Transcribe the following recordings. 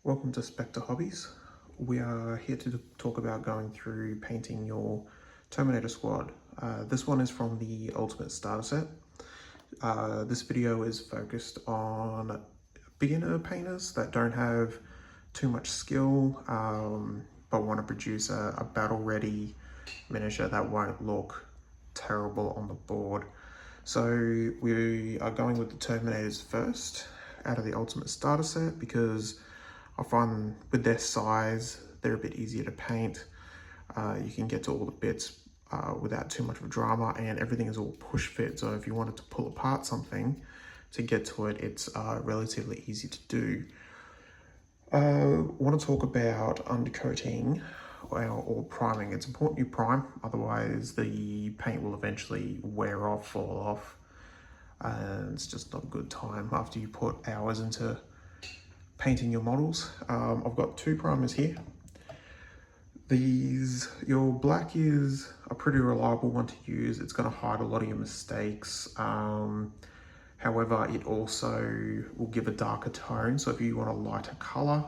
Welcome to Spectre Hobbies. We are here to talk about going through painting your Terminator squad. This one is from the Ultimate Starter Set. This video is focused on beginner painters that don't have too much skill but want to produce a battle-ready miniature that won't look terrible on the board. So we are going with the Terminators first out of the Ultimate Starter Set because I find with their size, they're a bit easier to paint. You can get to all the bits without too much of a drama, and everything is all push fit. So if you wanted to pull apart something to get to it, it's relatively easy to do. Want to talk about undercoating or priming. It's important you prime, otherwise the paint will eventually wear off, fall off, and it's just not a good time after you put hours into painting your models. I've got two primers here. Your black is a pretty reliable one to use. It's going to hide a lot of your mistakes. However, it also will give a darker tone. So if you want a lighter color,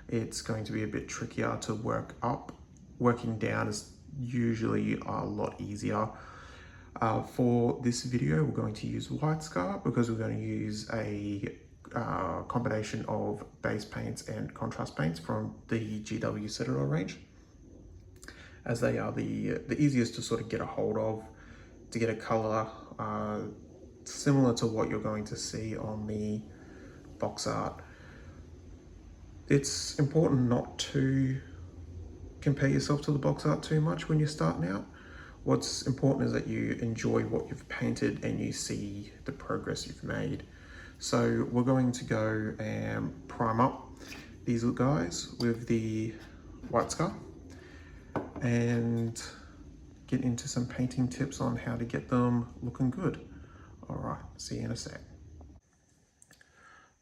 it's going to be a bit trickier to work up. Working down is usually a lot easier. For this video, we're going to use White Scar because we're going to use a combination of base paints and contrast paints from the GW Citadel range, as they are the easiest to sort of get a hold of, to get a color similar to what you're going to see on the box art. It's important not to compare yourself to the box art too much when you're starting out. What's important is that you enjoy what you've painted and you see the progress you've made. So we're going to go and prime up these little guys with the White Scar and get into some painting tips on how to get them looking good. All right, see you in a sec.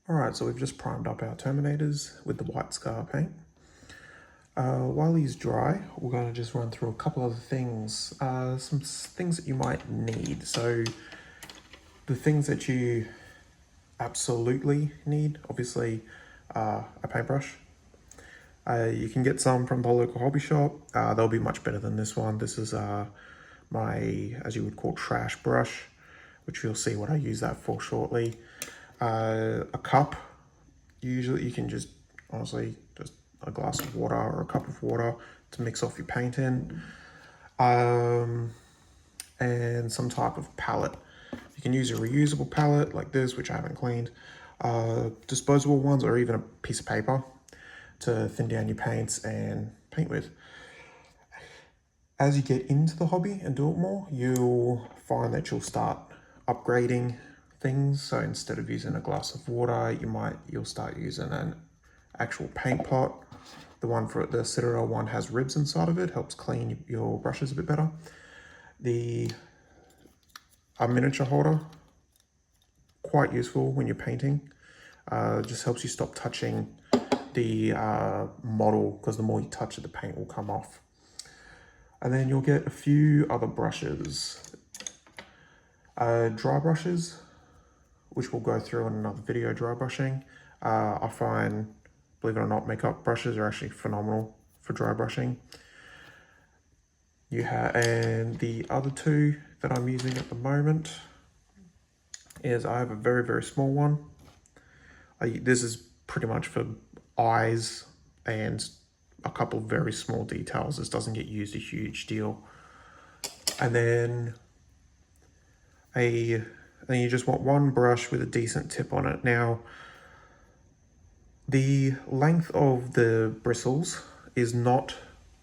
All right, so we've just primed up our Terminators with the White Scar paint. While he's dry, we're going to just run through a couple other things, some things that you might need. So the things that you absolutely need, obviously, a paintbrush. You can get some from the local hobby shop. They'll be much better than this one. This is my, as you would call, trash brush, which you'll see what I use that for shortly. A cup. Usually you can just, honestly, just a glass of water or a cup of water to mix off your paint in. And some type of palette. You can use a reusable palette like this, which I haven't cleaned, disposable ones, or even a piece of paper to thin down your paints and paint with. As you get into the hobby and do it more, you'll find that you'll start upgrading things. So instead of using a glass of water, you'll start using an actual paint pot. The one for the Citadel one has ribs inside of it, helps clean your brushes a bit better. A miniature holder, quite useful when you're painting. Just helps you stop touching the model, because the more you touch it, the paint will come off. And then you'll get a few other brushes. Dry brushes, which we'll go through in another video, dry brushing. I find, believe it or not, makeup brushes are actually phenomenal for dry brushing. And the other two that I'm using at the moment is, I have a very, very small one. This is pretty much for eyes and a couple of very small details. This doesn't get used a huge deal. And then you just want one brush with a decent tip on it. Now, the length of the bristles is not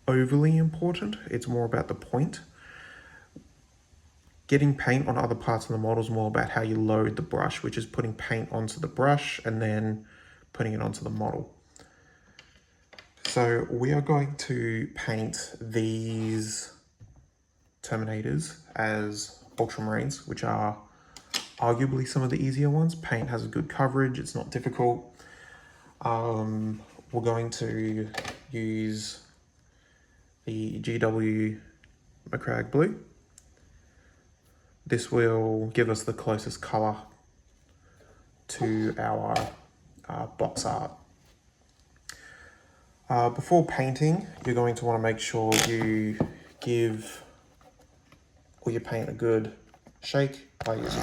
overly important. It's more about the point. Getting paint on other parts of the model is more about how you load the brush, which is putting paint onto the brush and then putting it onto the model. So we are going to paint these Terminators as Ultramarines, which are arguably some of the easier ones. Paint has a good coverage, it's not difficult. We're going to use the GW Macragge Blue. This will give us the closest color to our box art. Before painting, you're going to want to make sure you give all your paint a good shake by using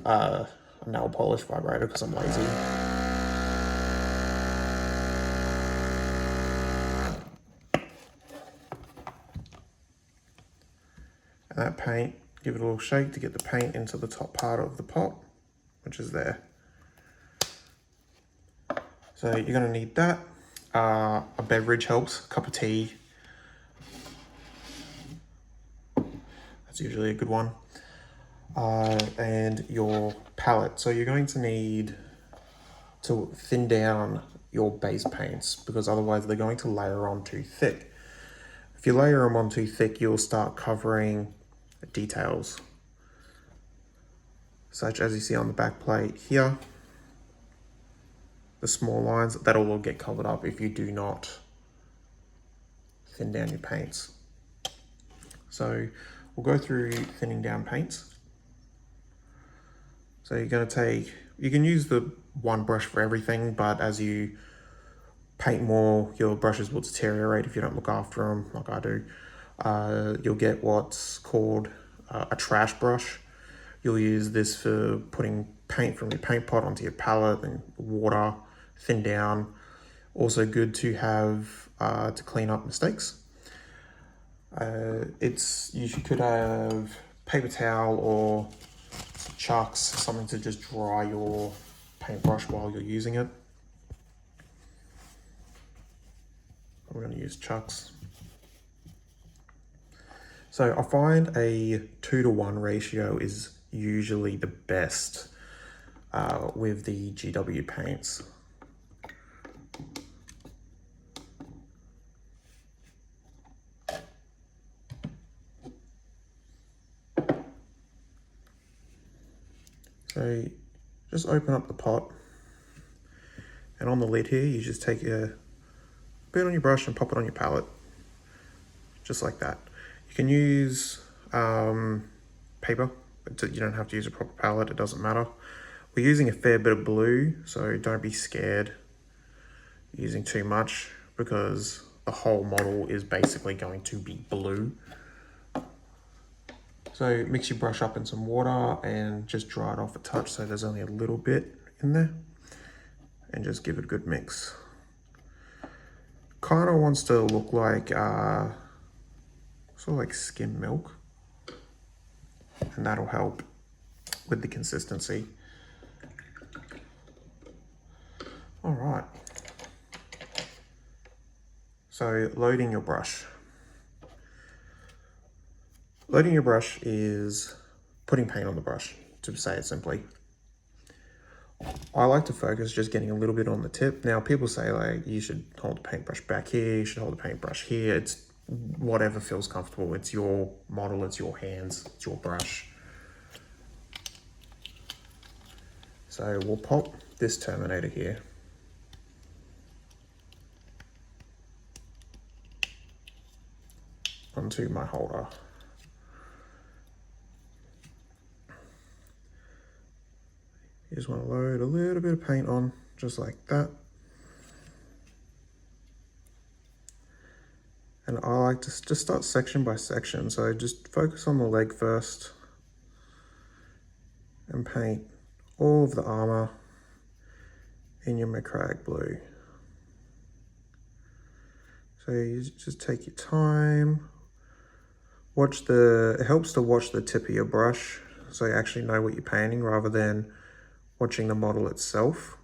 a nail polish vibrator because I'm lazy. And that paint, give it a little shake to get the paint into the top part of the pot, which is there. So you're going to need that. A beverage helps, a cup of tea. That's usually a good one. And your palette. So you're going to need to thin down your base paints because otherwise they're going to layer on too thick. If you layer them on too thick, you'll start covering details, such as you see on the back plate here. The small lines, that'll all get covered up if you do not thin down your paints. So we'll go through thinning down paints. So you're going to take, you can use the one brush for everything, but as you paint more, your brushes will deteriorate if you don't look after them like I do. You'll get what's called a trash brush. You'll use this for putting paint from your paint pot onto your palette and water, thin down. Also good to have to clean up mistakes. You could have paper towel or chucks, something to just dry your paintbrush while you're using it. I'm going to use chucks. So I find a 2-to-1 ratio is usually the best with the GW paints. So just open up the pot, and on the lid here, you just take a bit on your brush and pop it on your palette, just like that. You can use paper, you don't have to use a proper palette, it doesn't matter. We're using a fair bit of blue, so don't be scared using too much because the whole model is basically going to be blue. So mix your brush up in some water and just dry it off a touch so there's only a little bit in there, and just give it a good mix. Kind of wants to look like sort of like skim milk, and that'll help with the consistency. All right. So loading your brush. Loading your brush is putting paint on the brush, to say it simply. I like to focus just getting a little bit on the tip. Now people say like you should hold the paintbrush back here, you should hold the paintbrush here. It's whatever feels comfortable. It's your model, it's your hands, it's your brush. So we'll pop this Terminator here. Onto my holder. You just want to load a little bit of paint on, just like that. And I like to just start section by section. So just focus on the leg first and paint all of the armor in your Macragge blue. So you just take your time. It helps to watch the tip of your brush so you actually know what you're painting rather than watching the model itself.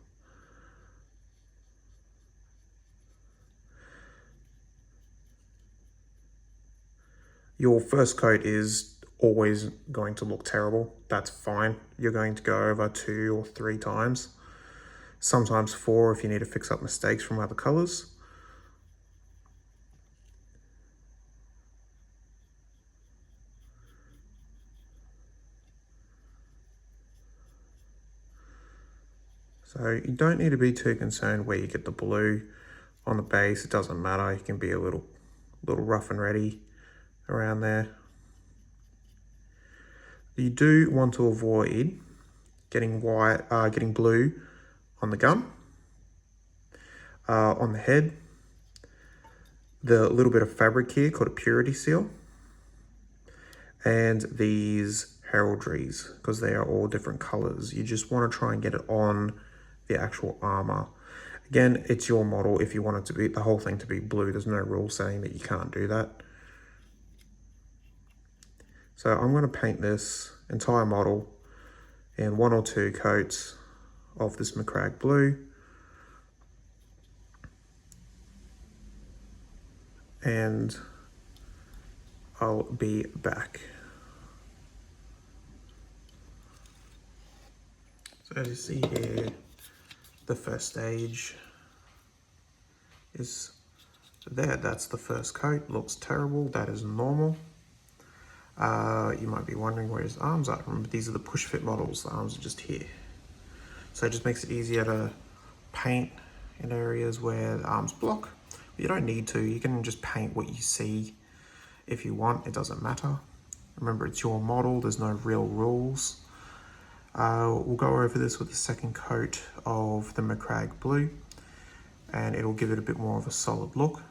Your first coat is always going to look terrible. That's fine. You're going to go over 2 or 3 times, sometimes 4 if you need to fix up mistakes from other colors. So you don't need to be too concerned where you get the blue on the base. It doesn't matter. You can be a little rough and ready around there. You do want to avoid getting blue on the gun on the head, the little bit of fabric here called a purity seal, and these heraldries, because they are all different colors. You just want to try and get it on the actual armor. Again, it's your model. If you want it to be the whole thing to be blue, there's no rule saying that you can't do that. So I'm going to paint this entire model in 1 or 2 coats of this Macragge blue. And I'll be back. So as you see here, the first stage is there. That's the first coat. Looks terrible. That is normal. You might be wondering where his arms are. Remember, these are the push fit models. The arms are just here. So it just makes it easier to paint in areas where the arms block. But you don't need to. You can just paint what you see if you want. It doesn't matter. Remember, it's your model. There's no real rules. We'll go over this with the second coat of the Macragge blue, and it'll give it a bit more of a solid look.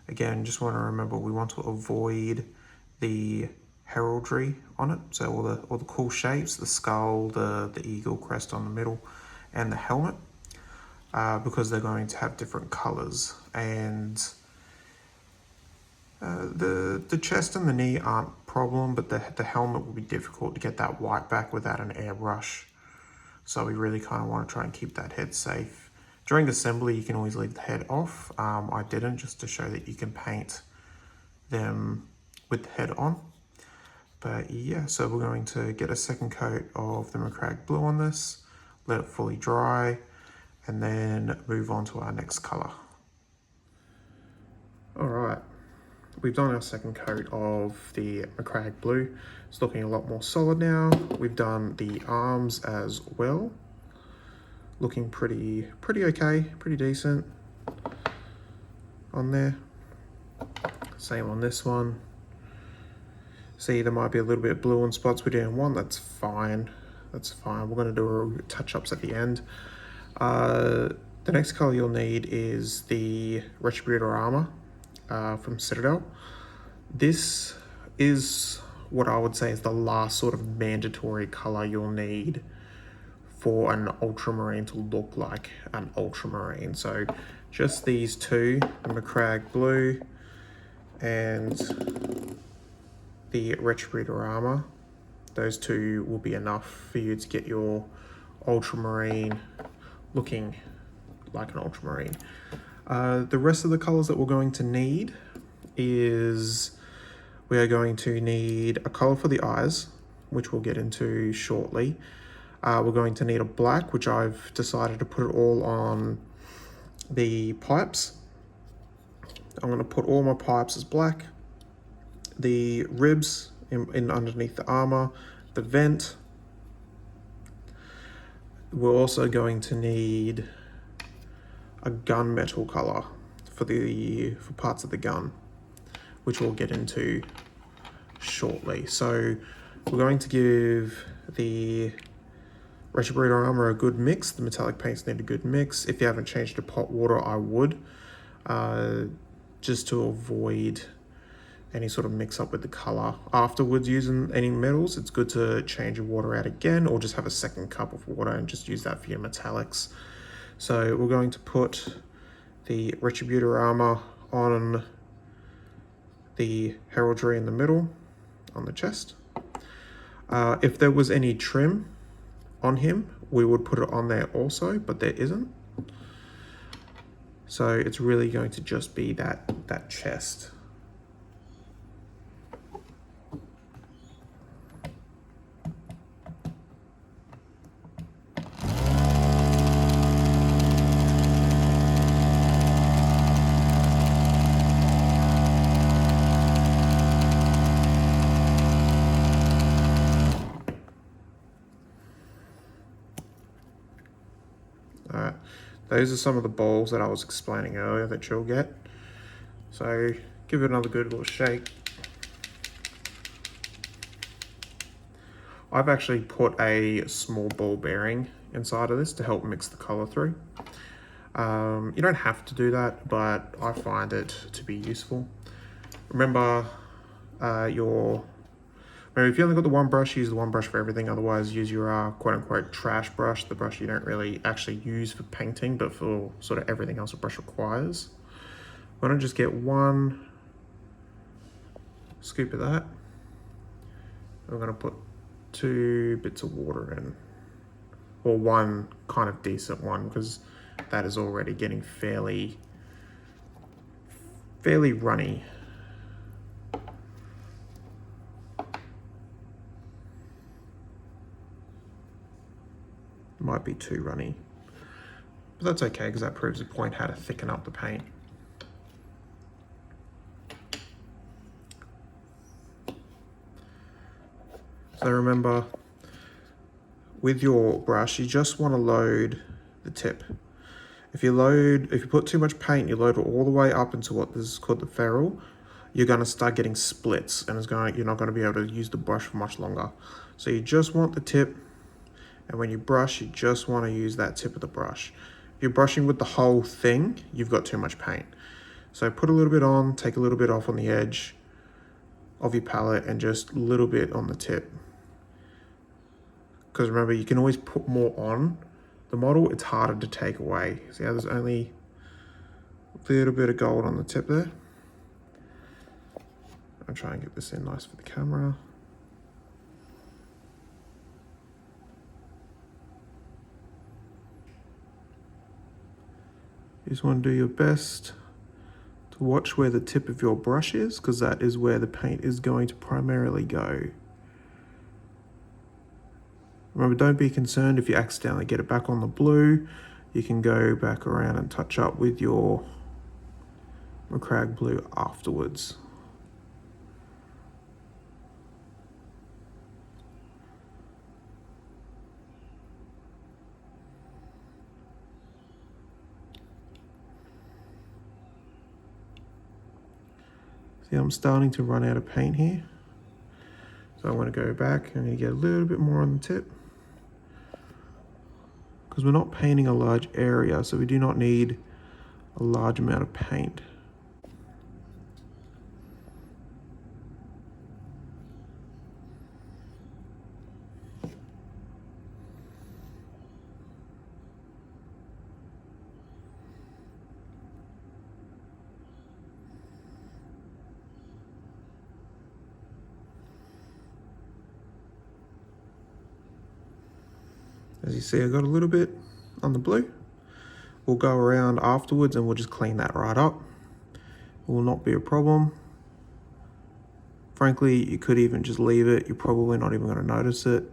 Again, just want to remember, we want to avoid the heraldry on it. So all the cool shapes, the skull, the eagle crest on the middle, and the helmet, because they're going to have different colors. And the chest and the knee aren't a problem, but the helmet will be difficult to get that white back without an airbrush. So we really kind of want to try and keep that head safe. During assembly, you can always leave the head off. I didn't, just to show that you can paint them with the head on. But yeah, so we're going to get a second coat of the Macragge blue on this, let it fully dry, and then move on to our next color. All right, we've done our second coat of the Macragge blue. It's looking a lot more solid now. We've done the arms as well. Looking pretty okay, pretty decent on there. Same on this one. See, there might be a little bit of blue on spots we didn't want. That's fine. That's fine. We're going to do touch-ups at the end. The next color you'll need is the Retributor armor from Citadel. This is what I would say is the last sort of mandatory color you'll need for an ultramarine to look like an ultramarine. So just these two, the Macragge blue and the Retributor armor, those two will be enough for you to get your ultramarine looking like an ultramarine. The rest of the colors that we're going to need is, we are going to need a color for the eyes, which we'll get into shortly. We're going to need a black, which I've decided to put it all on the pipes. I'm going to put all my pipes as black. The ribs in underneath the armor, the vent. We're also going to need a gunmetal color for parts of the gun, which we'll get into shortly. So we're going to give the Retributor armor a good mix. The metallic paints need a good mix. If you haven't changed to pot water, I would, just to avoid any sort of mix up with the color. Afterwards, using any metals, it's good to change your water out again, or just have a second cup of water and just use that for your metallics. So we're going to put the Retributor armor on the heraldry in the middle, on the chest. If there was any trim on him, we would put it on there also, but there isn't. So it's really going to just be that chest. Alright, those are some of the balls that I was explaining earlier that you'll get. So give it another good little shake. I've actually put a small ball bearing inside of this to help mix the color through. You don't have to do that, but I find it to be useful. Remember, maybe if you only got the one brush, use the one brush for everything. Otherwise, use your quote-unquote trash brush, the brush you don't really actually use for painting, but for sort of everything else a brush requires. Why don't I just get one scoop of that? I'm going to put 2 bits of water in, or one kind of decent one, because that is already getting fairly runny. Might be too runny, but that's okay because that proves the point how to thicken up the paint. So remember, with your brush, you just want to load the tip. If you put too much paint, you load it all the way up into what is called the ferrule, you're going to start getting splits, and you're not going to be able to use the brush for much longer. So you just want the tip. And when you brush, you just want to use that tip of the brush. If you're brushing with the whole thing, you've got too much paint. So put a little bit on, take a little bit off on the edge of your palette, and just a little bit on the tip. Because remember, you can always put more on the model. It's harder to take away. See how there's only a little bit of gold on the tip there? I'll try and get this in nice for the camera. You just want to do your best to watch where the tip of your brush is, because that is where the paint is going to primarily go. Remember, don't be concerned if you accidentally get it back on the blue. You can go back around and touch up with your Macragge blue afterwards. See, I'm starting to run out of paint here. So I want to go back and get a little bit more on the tip. Because we're not painting a large area, so we do not need a large amount of paint. As you see, I got a little bit on the blue. We'll go around afterwards and we'll just clean that right up. It will not be a problem. Frankly, you could even just leave it. You're probably not even going to notice it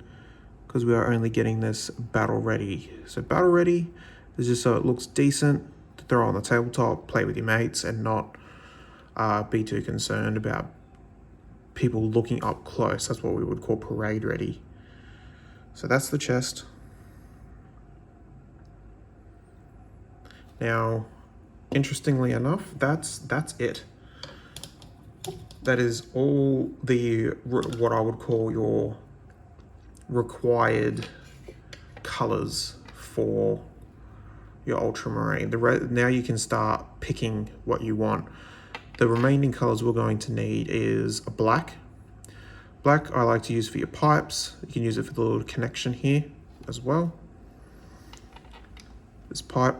because we are only getting this battle ready. So battle ready is just so it looks decent to throw on the tabletop, play with your mates, and not be too concerned about people looking up close. That's what we would call parade ready. So that's the chest. Now, interestingly enough, that's it. That is all what I would call your required colors for your ultramarine. Now you can start picking what you want. The remaining colors we're going to need is a black. Black I like to use for your pipes. You can use it for the little connection here as well. This pipe.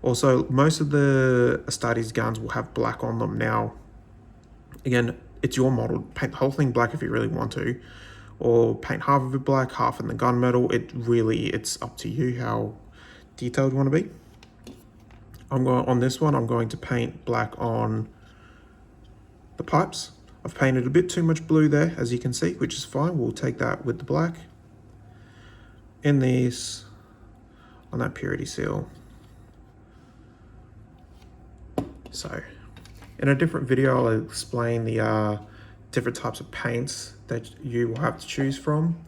Also, most of the Astartes guns will have black on them. Now, again, it's your model. Paint the whole thing black if you really want to, or paint half of it black, half in the gunmetal. It's up to you how detailed you want to be. On this one, I'm going to paint black on the pipes. I've painted a bit too much blue there, as you can see, which is fine. We'll take that with the black. In these, on that purity seal. So, in a different video, I'll explain the different types of paints that you will have to choose from.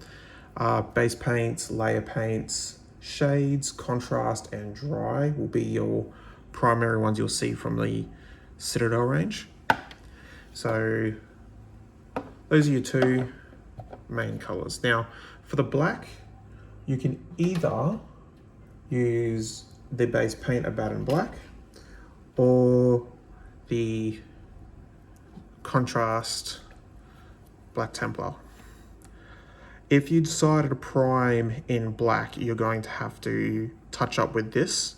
Base paints, layer paints, shades, contrast, and dry will be your primary ones you'll see from the Citadel range. So, those are your two main colors. Now, for the black, you can either use the base paint a Baden Black or the contrast Black Templar. If you decided to prime in black, you're going to have to touch up with this,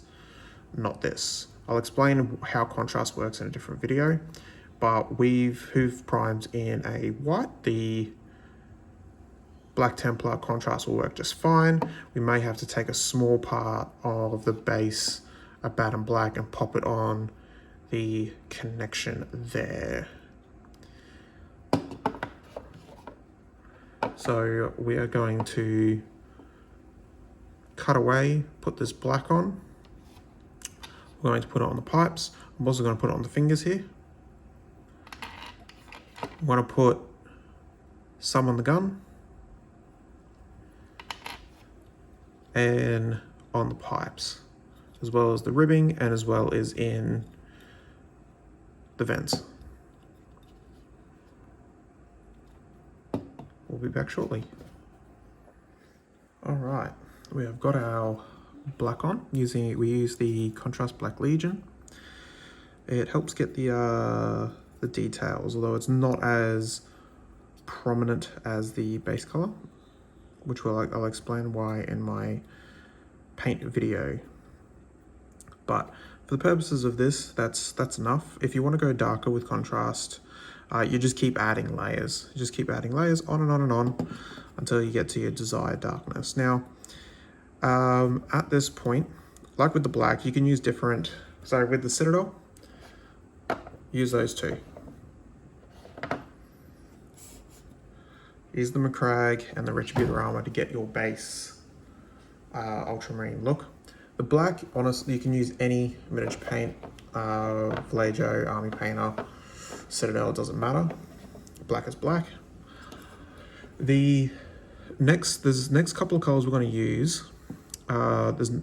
not this. I'll explain how contrast works in a different video, but who've primed in a white, the Black Templar contrast will work just fine. We may have to take a small part of the base, a Baden Black, and pop it on the connection there. So we are going to cut away, put this black on. We're going to put it on the pipes. I'm also going to put it on the fingers here. I'm going to put some on the gun and on the pipes, as well as the ribbing and as well as in the vents. We'll be back shortly. All right, we have got our black on. We use the Contrast Black Legion. It helps get the details, although it's not as prominent as the base color, which I'll explain why in my paint video. But for the purposes of this, that's enough. If you want to go darker with contrast, you just keep adding layers. You just keep adding layers on and on and on until you get to your desired darkness. Now, at this point, like with the black, you can use different, so with the Citadel, use those two. Use the McCrag and the Retributor armor to get your base ultramarine look. The black, honestly, you can use any miniature paint, Vallejo, Army Painter, Citadel, it doesn't matter. Black is black. There's next couple of colors we're going to use.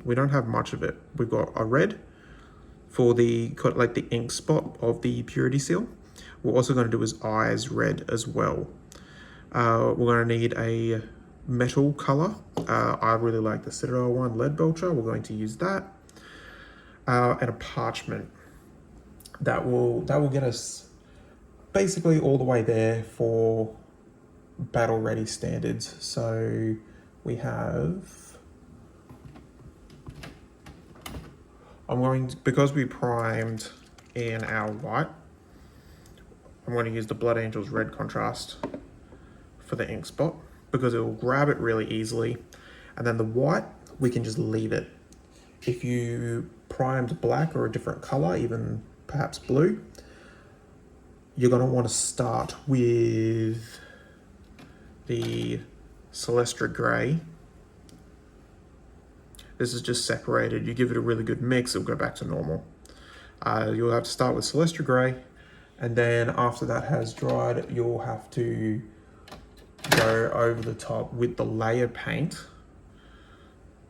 We don't have much of it. We've got a red for the ink spot of the purity seal. We're also going to do his eyes red as well. We're going to need a metal color. I really like the Citadel one, Lead Belcher. We're going to use that. And a parchment. That will get us basically all the way there for battle ready standards. So we have, because we primed in our white, I'm going to use the Blood Angels red contrast for the ink spot because it will grab it really easily. And then the white, we can just leave it. If you primed black or a different color, even perhaps blue, you're going to want to start with the Celestra Grey. This is just separated. You give it a really good mix, it'll go back to normal. You'll have to start with Celestra Grey, and then after that has dried, you'll have to go over the top with the layer paint,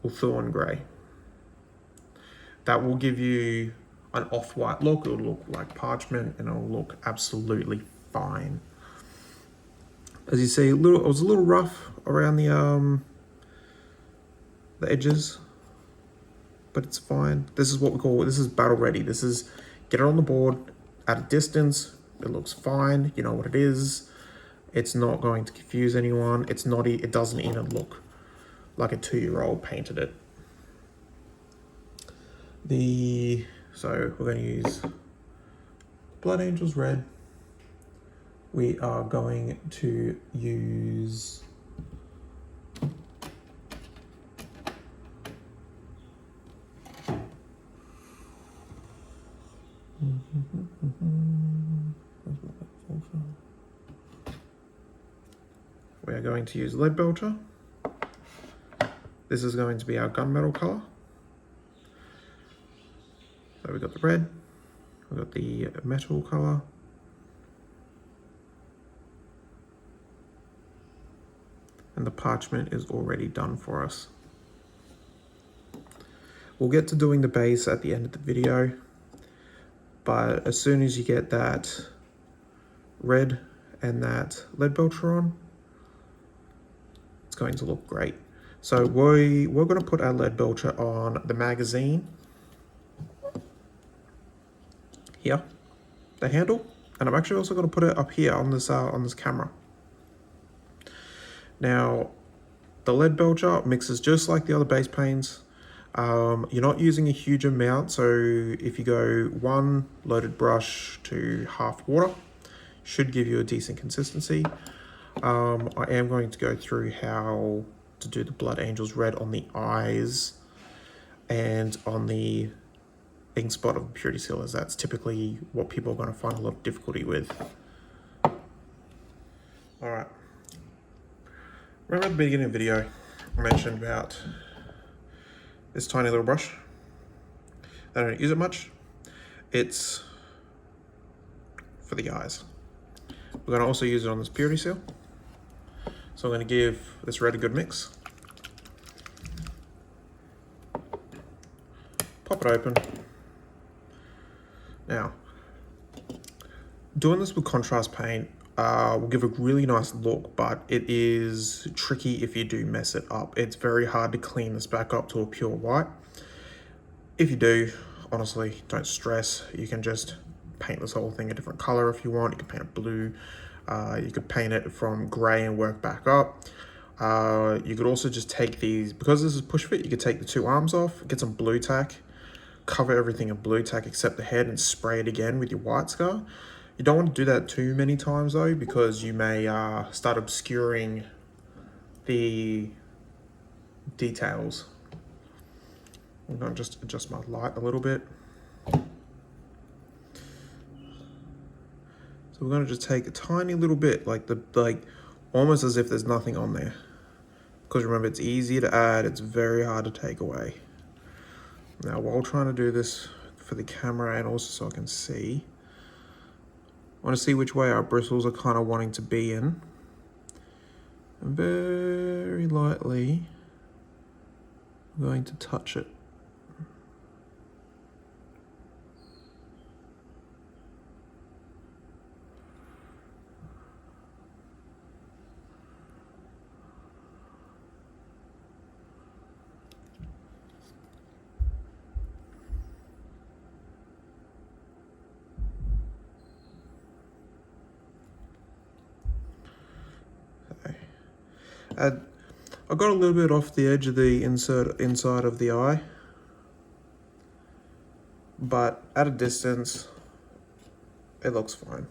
Thorn Grey. That will give you an off-white look. It'll look like parchment and it'll look absolutely fine. As you see, it was a little rough around the edges, but it's fine. This is what we call, this is battle ready. This is get it on the board at a distance. It looks fine. You know what it is. It's not going to confuse anyone. It doesn't even look like a 2-year-old painted it. So we're going to use Blood Angels red. We are going to use Lead Belcher. This is going to be our gunmetal color. So we've got the red, we've got the metal color, and the parchment is already done for us. We'll get to doing the base at the end of the video, but as soon as you get that red and that Lead Belcher on, it's going to look great. So we're going to put our Lead Belcher on the magazine here, the handle, and I'm actually also going to put it up here on this camera. Now, the lead belcher mixes just like the other base paints. You're not using a huge amount, so if you go 1 loaded brush to half water, should give you a decent consistency. I am going to go through how to do the Blood Angels red on the eyes and on the ink spot of the purity seal, as that's typically what people are going to find a lot of difficulty with. Alright, remember at the beginning of the video I mentioned about this tiny little brush? I don't use it much. It's for the eyes. We're going to also use it on this purity seal. So I'm going to give this red a good mix. Pop it open. Now, doing this with contrast paint will give a really nice look, but it is tricky if you do mess it up. It's very hard to clean this back up to a pure white. If you do, honestly, don't stress. You can just paint this whole thing a different color if you want. You can paint it blue. You could paint it from gray and work back up. You could also just take these, because this is push fit, you could take the 2 arms off, get some blue tack, cover everything in blue tack except the head, and spray it again with your white scar. You don't want to do that too many times though, because you may start obscuring the details. I'm going to just adjust my light a little bit. So we're going to just take a tiny little bit, like almost as if there's nothing on there. Because remember, it's easy to add, it's very hard to take away. Now, while trying to do this for the camera and also so I can see, I want to see which way our bristles are kind of wanting to be in. And very lightly, I'm going to touch it. I got a little bit off the edge of the inside of the eye, but at a distance, it looks fine.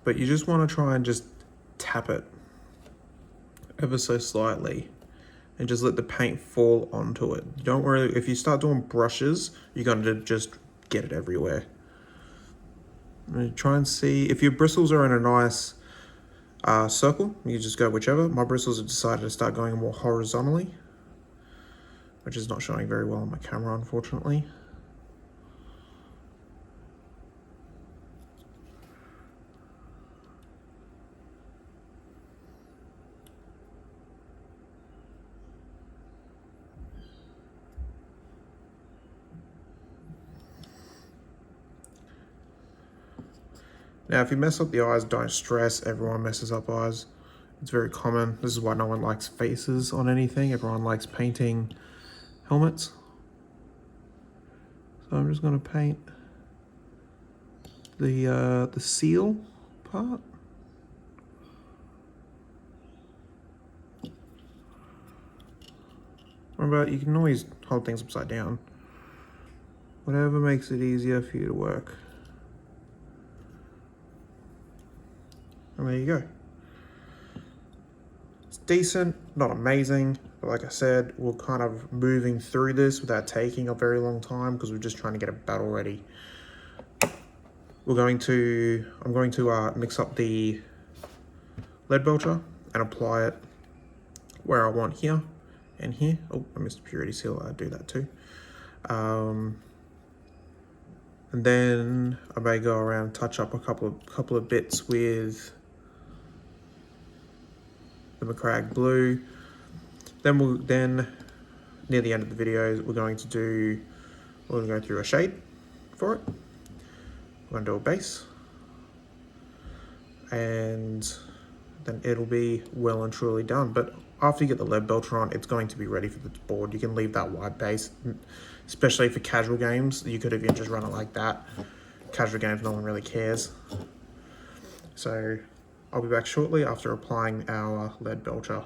But you just want to try and just tap it ever so slightly and just let the paint fall onto it. Don't worry, if you start doing brushes, you're going to just get it everywhere. And try and see, if your bristles are in a nice circle, you just go whichever. My bristles have decided to start going more horizontally, which is not showing very well on my camera, unfortunately. Now, if you mess up the eyes, don't stress. Everyone messes up eyes. It's very common. This is why no one likes faces on anything. Everyone likes painting helmets. So I'm just going to paint the seal part. Remember, you can always hold things upside down. Whatever makes it easier for you to work. And there you go. It's decent, not amazing, but like I said, we're kind of moving through this without taking a very long time because we're just trying to get a battle ready. I'm going to mix up the lead belcher and apply it where I want here and here. Oh, I missed the purity seal, I'd do that too. And then I may go around and touch up a couple of bits with the McCrag blue. Then near the end of the video, we're going to go through a shade for it. We're going to do a base, and then it'll be well and truly done. But after you get the lead belcher on, it's going to be ready for the board. You can leave that white base especially for casual games. You could even just run it like that. Casual games, no one really cares. So I'll be back shortly after applying our lead belcher.